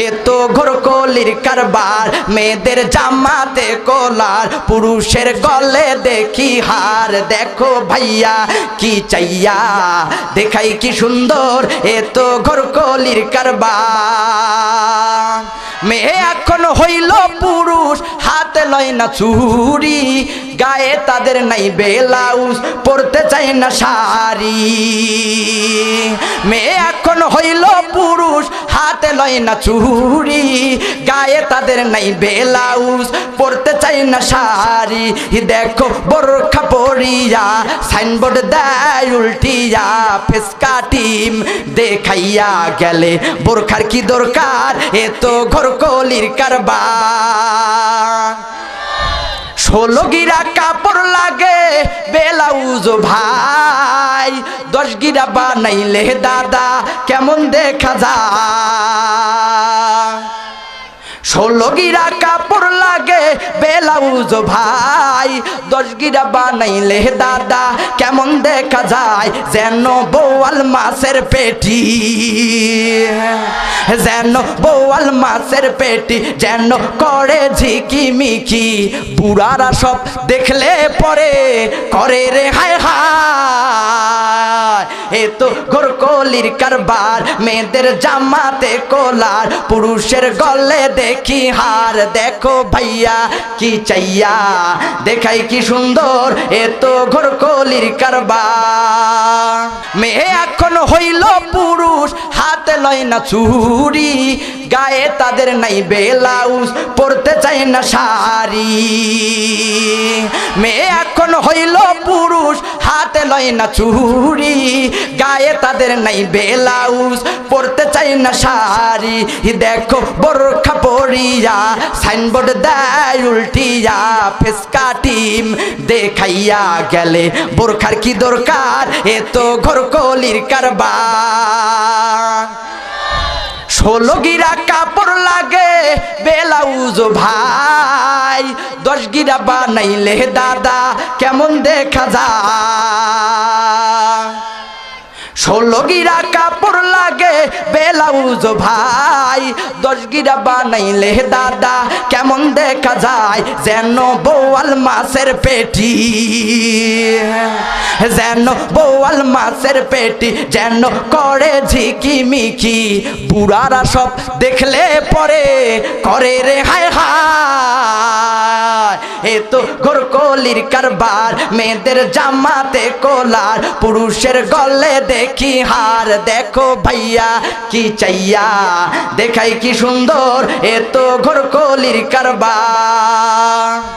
এ তো ঘোরকলির কারবার মেয়েদের জামাতে কোলার পুরুষের গলে দেখি হার দেখো ভাইয়া কি চাইয়া দেখাই কি সুন্দর এ তো ঘোরকলির কারবার মেয়ে এখন হইল পুরুষ হাতে লয় না চুরি গায়ে তাদের নাই ব্লাউজ পরতে চায় না শাড়ি মেয়ে এখন হইল পুরুষ হাতে লয় না চুরি গায়ে তাদের নাই ব্লাউজ পরতে চায় না শাড়ি দেখো বোরখা পরিয়া সাইনবোর্ড দেয় উল্টিয়া ফেসকা টিম দেখাইয়া গেলে বোরখার কি দরকার এ তো ঘোরকলির কারবার 16 গিরা কাপড় লাগে ব্লাউজ ভাই 10 গিরা বানাইলে দাদা কেমন দেখা যায় 16 গিরা কাপড় লাগে ব্লাউজ ভাই 10 গিরা বানাইলে দাদা কেমন দেখা যায় যেন বোয়াল মাছের পেটি যেন বোয়াল মাছের পেটি যেন করে ঝিকিমিকি বুড়ারা সব দেখলে পরে করে রে হায় হায় এ তো ঘোরকলির কারবার মেয়েদের জামাতে কোলার পুরুষের গলে দেখি হার দেখো ভাইয়া কি চাইয়া দেখাই কি সুন্দর এ তো ঘোরকলির কারবার মেয়ে এখন হইল পুরুষ হাতে লয় না চুরি গায়ে তাদের নাই ব্লাউজ পরতে চায় না শাড়ি মেয়ে এখন হইল পুরুষ হাতে লয় না চুরি গায়ে তাদের নাই ব্লাউজ পরতে চায় না শাড়ি দেখো বোরখা পরিয়া সাইনবোর্ড দেয় উল্টিয়া ফেসকা টিম দেখাইয়া গেলে বোরখার কি দরকার এ তো ঘোরকলির কারবার 16 গিরা কাপড় লাগে ব্লাউজ ভাই 10 গিরা বানাইলে দাদা কেমন দেখা যায় 16 গিরা কাপড় লাগে ব্লাউজ ভাই 10 গিরা বানাইলে দাদা কেমন দেখা যায় যেন বোয়াল মাছের পেটি যেন বোয়াল মাছের পেটি যেন করে ঝিকিমিকি বুড়ারা সব দেখলে পরে করে রে হায় হায় এ তো ঘোরকলির কারবার মেয়েদের জামাতে কোলার পুরুষের গলে দেখি হার দেখো ভাইয়া কি চাইয়া দেখাই কি সুন্দর এ তো ঘোরকলির কারবার